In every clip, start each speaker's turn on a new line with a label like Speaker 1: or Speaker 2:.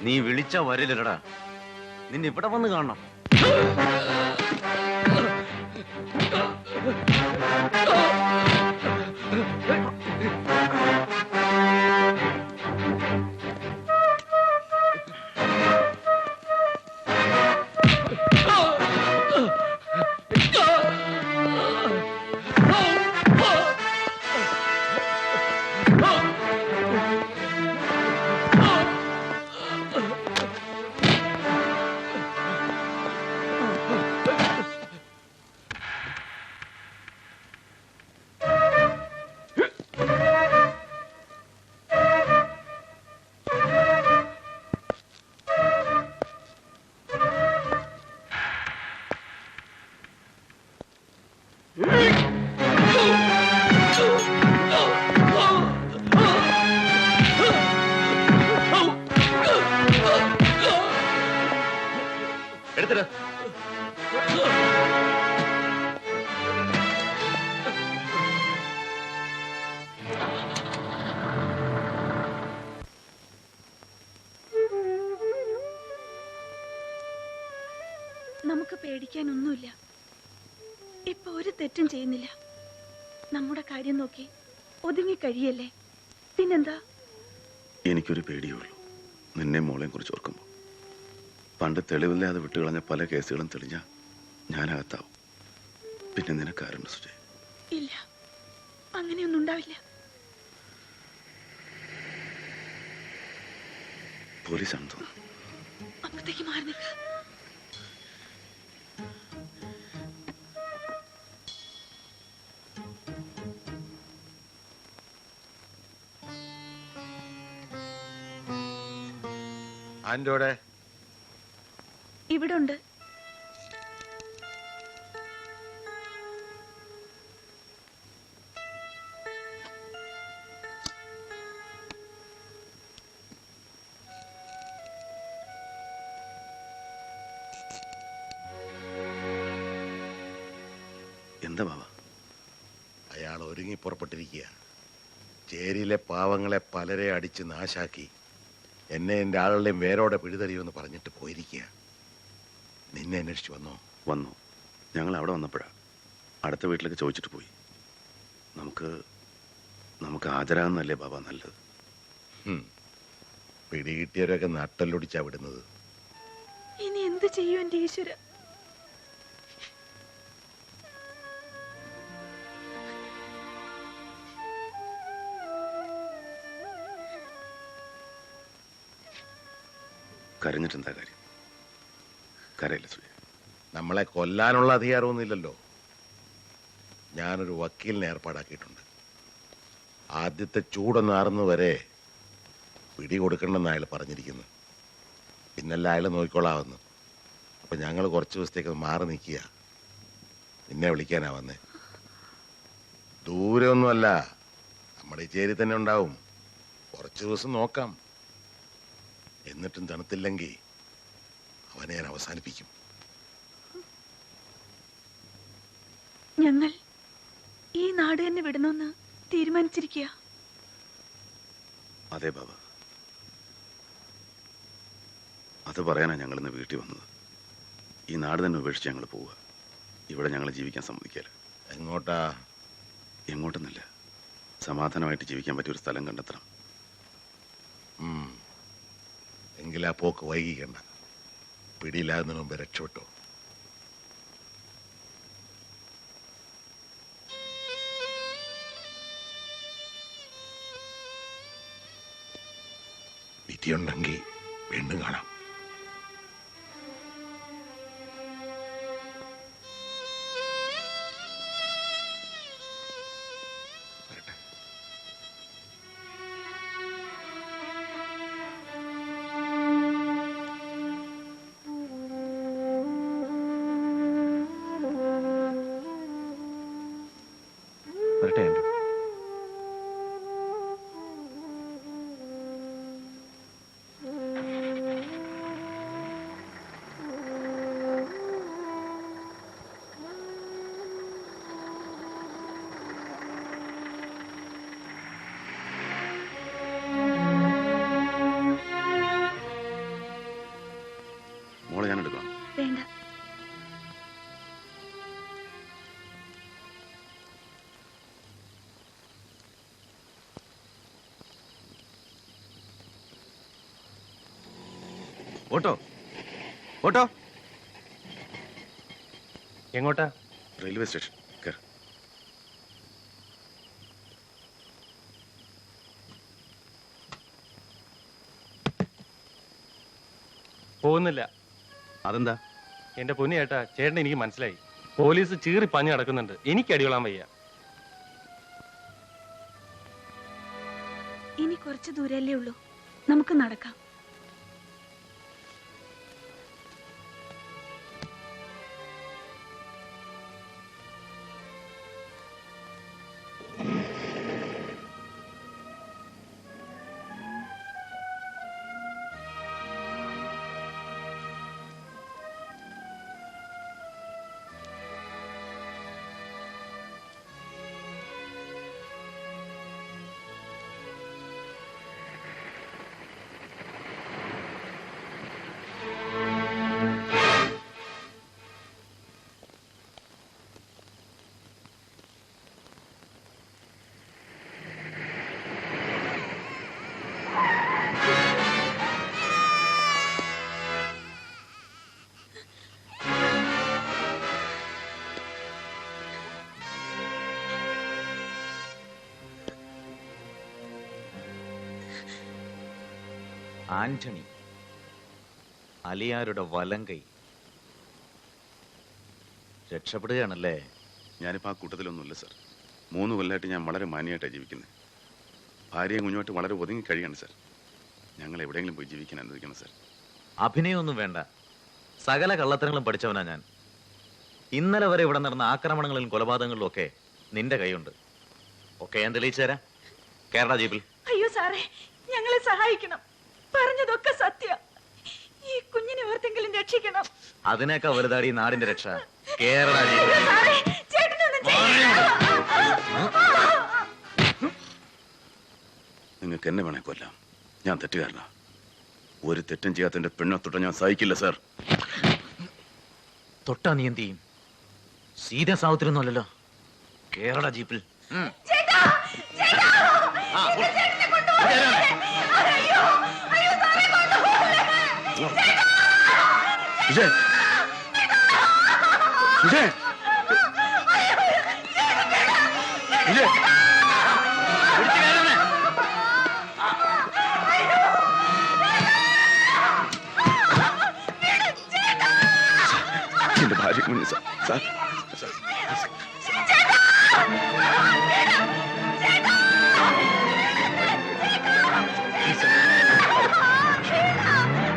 Speaker 1: നീ വിളിച്ച വരില്ലടാ. നിന്നെ ഇവിടെ വന്ന് കാണണം. എടുത്തിട്ട്
Speaker 2: നമുക്ക് പേടിക്കാനൊന്നുമില്ല. ഇപ്പൊ ഒരു തെറ്റും ചെയ്യുന്നില്ല. നമ്മുടെ കാര്യം നോക്കി ഒതുങ്ങി കഴിയല്ലേ. പിന്നെന്താ?
Speaker 3: എനിക്കൊരു പേടിയുള്ളൂ, നിന്നെ മോളെയും കുറിച്ച് ഓർക്കുമ്പോൾ. പണ്ട് തെളിവില്ലാതെ വിട്ടുകളഞ്ഞ പല കേസുകളും തെളിഞ്ഞ ഞാനകത്താവും. പിന്നെ നിനക്കാരുണ്ട് സുജയ്?
Speaker 2: ഇല്ല, അങ്ങനെയൊന്നും ഉണ്ടാവില്ല.
Speaker 3: പോലീസാണെന്ന് തോന്നുന്നു.
Speaker 2: അപ്പത്തേക്ക് മാറി നിൽക്ക.
Speaker 4: ആന്റോടെ
Speaker 2: ഇവിടെ ഉണ്ട്.
Speaker 3: എന്താ ബാബ?
Speaker 4: അയാൾ ഒരുങ്ങി പുറപ്പെട്ടിരിക്കുക. ചേരിയിലെ പാവങ്ങളെ പലരെ അടിച്ച് നാശാക്കി എന്നെ എൻ്റെ ആളുടെയും വേരോടെ പിഴുതറിയുമെന്ന് പറഞ്ഞിട്ട് പോയിരിക്കുക. നിന്നെ അന്വേഷിച്ച് വന്നോ?
Speaker 3: വന്നു. ഞങ്ങൾ അവിടെ വന്നപ്പോഴാ അടുത്ത വീട്ടിലേക്ക് ചോദിച്ചിട്ട് പോയി. നമുക്ക് ഹാജരാകുന്നല്ലേ ബാബ നല്ലത്?
Speaker 4: പിടികിട്ടിയവരൊക്കെ നട്ടല്ലൊടിച്ചാ വിടുന്നത്.
Speaker 2: ഇനി എന്ത് ചെയ്യും എന്റെ ഈശ്വര?
Speaker 3: കരഞ്ഞിട്ടെന്താ കാര്യം? കരയില്ല സുജയ്.
Speaker 4: നമ്മളെ കൊല്ലാനുള്ള അധികാരമൊന്നുമില്ലല്ലോ. ഞാനൊരു വക്കീലിനെ ഏർപ്പാടാക്കിയിട്ടുണ്ട്. ആദ്യത്തെ ചൂടൊന്നാറുന്നത് വരെ പിടി കൊടുക്കണമെന്ന് അയാൾ പറഞ്ഞിരിക്കുന്നു. പിന്നല്ല അയാൾ നോക്കിക്കൊള്ളാമെന്ന്. അപ്പം ഞങ്ങൾ കുറച്ച് ദിവസത്തേക്ക് മാറി നിൽക്കുക. നിന്നെ വിളിക്കാനാ വന്നേ. ദൂരമൊന്നുമല്ല, നമ്മുടെ ഈ ചേരി തന്നെ ഉണ്ടാവും. കുറച്ച് ദിവസം നോക്കാം. എന്നിട്ടും തണുത്തില്ലെങ്കിൽ അവനെ ഞാൻ അവസാനിപ്പിക്കും.
Speaker 2: ഞങ്ങൾ ഈ നാട് തന്നെ വിടണമെന്ന് തീരുമാനിച്ചിരിക്കുക.
Speaker 3: അതെ ബാബ, അത് പറയാനാ ഞങ്ങൾ ഇന്ന് വീട്ടിൽ വന്നത്. ഈ നാട് തന്നെ ഉപേക്ഷിച്ച് ഞങ്ങൾ പോവുക. ഇവിടെ ഞങ്ങൾ ജീവിക്കാൻ സമ്മതിക്കില്ല.
Speaker 4: എങ്ങോട്ടാ?
Speaker 3: എങ്ങോട്ടെന്നല്ല, സമാധാനമായിട്ട് ജീവിക്കാൻ പറ്റിയൊരു സ്ഥലം കണ്ടെത്തണം.
Speaker 4: എങ്കിൽ ആ പോക്ക് വൈകിക്കണ്ട. പിടിയിലാകുന്നതിന് മുമ്പ് രക്ഷപ്പെട്ടോ. വിധിയുണ്ടെങ്കിൽ വീണ്ടും കാണാം.
Speaker 3: വരട്ടെ ആൻഡ്രു.
Speaker 1: ഓട്ടോ ഓട്ടോ
Speaker 5: എങ്ങോട്ടാ?
Speaker 3: റെയിൽവേ സ്റ്റേഷൻ കയറി.
Speaker 5: പോകുന്നില്ല.
Speaker 1: അതെന്താ?
Speaker 5: എന്റെ പൊന്നു ചേട്ടാ, ചേട്ടൻ എനിക്ക് മനസ്സിലായി. പോലീസ് ചീറി പഞ്ഞു നടക്കുന്നുണ്ട്. എനിക്ക് അടികൊള്ളാൻ വയ്യ.
Speaker 2: ഇനി കുറച്ച് ദൂരല്ലേ ഉള്ളൂ, നമുക്ക് നടക്കാം.
Speaker 1: ആന്റണി, അലിയാരുടെ വലങ്കൈ രക്ഷപ്പെടുകയാണല്ലേ?
Speaker 3: ഞാനിപ്പോൾ ആ കൂട്ടത്തിലൊന്നുമില്ല സാർ. 3 കൊല്ലമായിട്ട് ഞാൻ വളരെ മാന്യമായിട്ടാണ് ജീവിക്കുന്നത്. ഭാര്യയും കുഞ്ഞുമായിട്ട് വളരെ ഒതുങ്ങി കഴിയാണ് സാർ. ഞങ്ങൾ എവിടെയെങ്കിലും പോയി ജീവിക്കാൻ അനുവദിക്കണം സാർ.
Speaker 1: അഭിനയമൊന്നും വേണ്ട. സകല കള്ളത്തരങ്ങളും പഠിച്ചവനാ ഞാൻ. ഇന്നലെ വരെ ഇവിടെ നടന്ന ആക്രമണങ്ങളിലും കൊലപാതകങ്ങളിലും ഒക്കെ നിന്റെ കൈയുണ്ട്. ഒക്കെ ഞാൻ തെളിയിച്ചു തരാം. കേരള ജീപ്പിൽ.
Speaker 2: അയ്യോ സാറേ, ഞങ്ങളെ സഹായിക്കണം. പറഞ്ഞതൊക്കെ സത്യ. ഈ കുഞ്ഞിനെ ഓർത്തെങ്കിലും രക്ഷിക്കണം.
Speaker 1: അതിനേക്കാ വലുതാടി ഈ നാടിന്റെ രക്ഷ. കേരള ജീപ്പിൽ.
Speaker 2: സാറേ, ചേട്ടനൊന്നും ചെയ്യണ്ട.
Speaker 3: നിങ്ങൾക്ക് എന്നെ വേണേ കൊല്ലാം. ഞാൻ തെറ്റുകാരനാ. ഒരു തെറ്റും ചെയ്യാത്തതിന്റെ പെണ്ണെ തൊട്ട ഞാൻ സഹിക്കില്ല സാർ.
Speaker 1: തൊട്ടാ നീ എന്ത് ചെയ്യും? സീത സാവത്തിലൊന്നുമല്ലല്ലോ. കേരള ജീപ്പിൽ.
Speaker 2: ചേട്ടാ, ചേട്ടാ, എന്റെ ചേട്ടനെ കൊണ്ടുപോകല്ലേ. അയ്യോ, അയ്യോ സാറേ, കൊണ്ടുപോകല്ലേ. ചേട്ടാ,
Speaker 3: വിജയ്, വിജയ്, വിജയ്, എന്റെ ഭാര്യ കുഞ്ഞ് സാർ. സാർ, സാർ,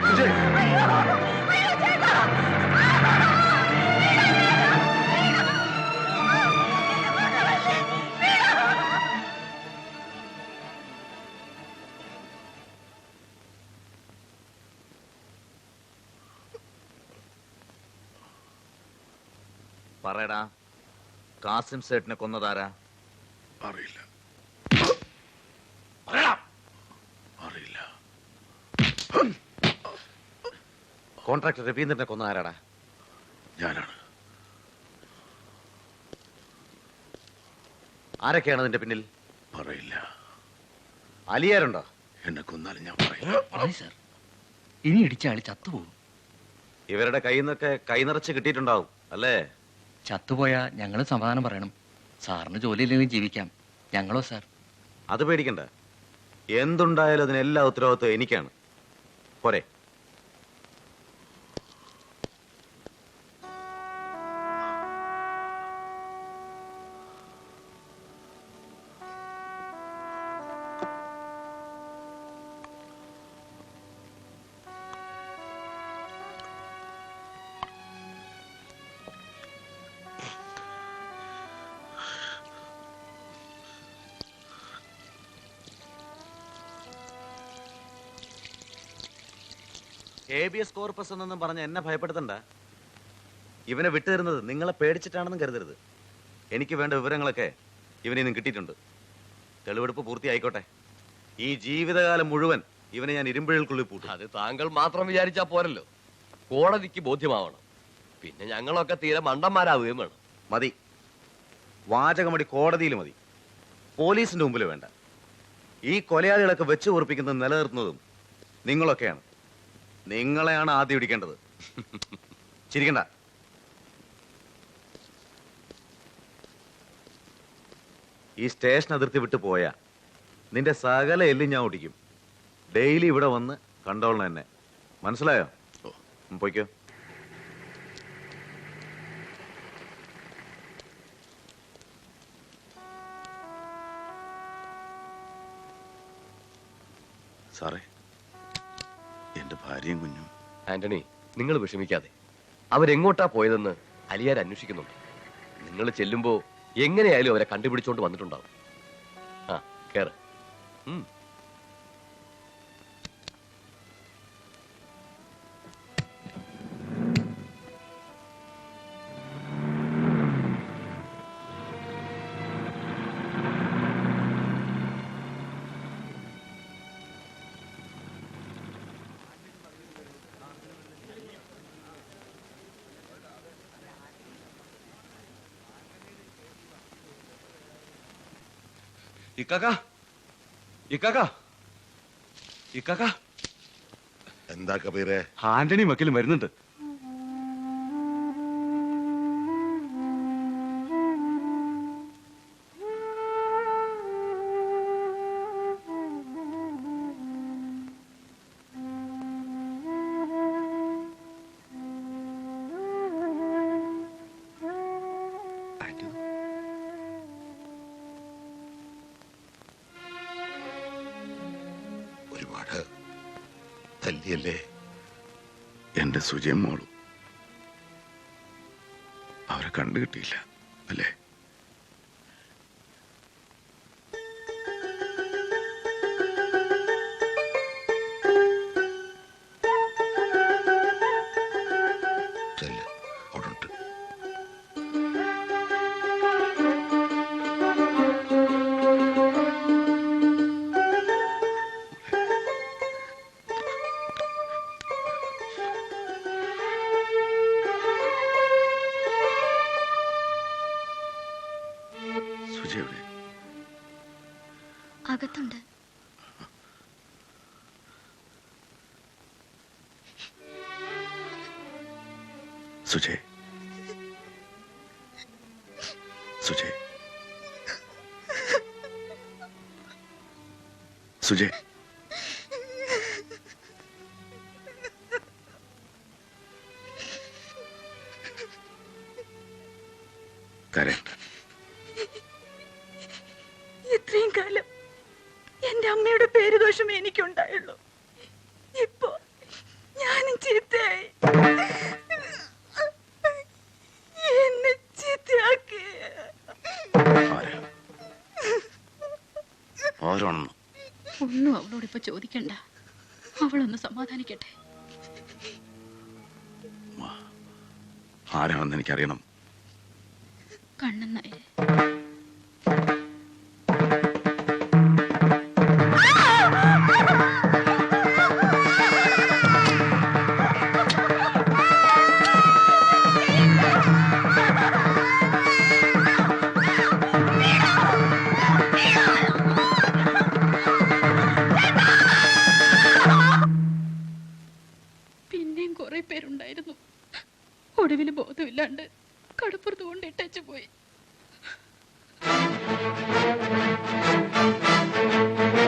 Speaker 3: വിജയ്,
Speaker 1: പറയടാ, കാസിം സേട്ടിനെ കൊന്നതാരാ?
Speaker 3: അറിയില്ല, അറിയില്ല.
Speaker 1: കോൺട്രാക്ടർ രവീന്ദ്രനെ കൊന്ന ആരാടാ?
Speaker 3: ഞാനാണ്.
Speaker 1: ആരൊക്കെയാണ് അതിന്റെ പിന്നിൽ?
Speaker 3: പറയില്ല.
Speaker 1: അലിയാരുണ്ടോ?
Speaker 3: എന്നെ കൊന്നാലും ഞാൻ പറയില്ല.
Speaker 6: സാർ, ഇനി ഇടിച്ച ആള് ചത്തുപോകും.
Speaker 1: ഇവരുടെ കയ്യിൽ നിന്നൊക്കെ കൈനിറച്ച് കിട്ടിയിട്ടുണ്ടാവും അല്ലേ?
Speaker 6: ചത്തുപോയാ ഞങ്ങൾ സമാധാനം പറയണം. സാറിന് ജോലിയില്ലെങ്കിൽ ജീവിക്കാം. ഞങ്ങളോ സാർ?
Speaker 1: അത് പേടിക്കണ്ട. എന്തുണ്ടായാലും അതിനെല്ലാ ഉത്തരവാദിത്വം എനിക്കാണ്. പോരെ? ഹേബിയസ് കോർപ്പസ് എന്നൊന്നും പറഞ്ഞ് എന്നെ ഭയപ്പെടുത്തണ്ട. ഇവനെ വിട്ടുതരുന്നത് നിങ്ങളെ പേടിച്ചിട്ടാണെന്നും കരുതരുത്. എനിക്ക് വേണ്ട വിവരങ്ങളൊക്കെ ഇവനിൽ നിന്നും കിട്ടിയിട്ടുണ്ട്. തെളിവെടുപ്പ് പൂർത്തിയായിക്കോട്ടെ. ഈ ജീവിതകാലം മുഴുവൻ ഇവനെ ഞാൻ ഇരുമ്പുഴൽക്കുള്ളിൽ പൂട്ടും.
Speaker 7: അത് താങ്കൾ മാത്രം വിചാരിച്ചാ പോരല്ലോ, കോടതിക്ക് ബോധ്യമാവണം. പിന്നെ ഞങ്ങളൊക്കെ തീരെ മണ്ടന്മാരാവുകയും വേണം.
Speaker 1: മതി, വാചകമടി കോടതിയിൽ മതി, പോലീസിന്റെ മുമ്പിൽ വേണ്ട. ഈ കൊലയാളികളൊക്കെ വെച്ച് ഉറപ്പിക്കുന്നതും നിലനിർത്തുന്നതും നിങ്ങളൊക്കെയാണ്. നിങ്ങളെയാണ് ആദ്യം ഇടിക്കേണ്ടത്. ചിരിക്കണ്ട. ഈ സ്റ്റേഷൻ അതിർത്തി വിട്ടു പോയാ നിന്റെ സകല എല്ലും ഞാൻ ഓടിക്കും. ഡെയിലി ഇവിടെ വന്ന് കണ്ടോളണം എന്നെ. മനസ്സിലായോ? പോയിക്കോ.
Speaker 3: സാറേ, എന്റെ ഭാര്യയും കുഞ്ഞും.
Speaker 7: ആന്റണി, നിങ്ങൾ വിഷമിക്കാതെ. അവരെങ്ങോട്ടാ പോയതെന്ന് അലിയാർ അന്വേഷിക്കുന്നുണ്ട്. നിങ്ങൾ ചെല്ലുമ്പോ എങ്ങനെയായാലും അവരെ കണ്ടുപിടിച്ചോണ്ട് വന്നിട്ടുണ്ടാവും. ആ, കേറ്.
Speaker 1: ഇക്കാക്ക, ഇക്കാക്ക, ഇക്കാക്ക,
Speaker 4: എന്താ കബീറെ?
Speaker 1: ആന്റണി മക്കലും വരുന്നുണ്ട്.
Speaker 4: ഒരുപാട് തല്ലിയല്ലേ?
Speaker 3: എന്റെ സുജയും മോളും അവരെ കണ്ടു കിട്ടിയില്ല അല്ലേ?
Speaker 4: ചെല്ല്, അവിടുണ്ട്.
Speaker 3: സുജ എവിടെ?
Speaker 8: അകത്തുണ്ട്.
Speaker 3: സുജയ്, സുജയ്, സുജയ്, കരയണ്ട.
Speaker 2: ഇത്രയും കാലം എന്റെ അമ്മയുടെ പേരുദോഷമേ എനിക്കുണ്ടായുള്ളൂ. ഇപ്പോ ഞാനും ചീത്തയായി. എന്നെ ചീത്തയാക്കി.
Speaker 3: ആരാണെന്ന്
Speaker 8: ഒന്നും അവളോട് ഇപ്പൊ ചോദിക്കണ്ട. അവളൊന്ന് സമാധാനിക്കട്ടെ.
Speaker 3: ആരാണെന്ന് എനിക്കറിയണം.
Speaker 8: കണ്ണൻ നായർ. പിന്നെയും കുറെ പേരുണ്ടായിരുന്നു. ഒടുവിൽ ബോധമില്ലാണ്ട് കടപ്പുറത്ത് കൊണ്ടിട്ടു പോയി.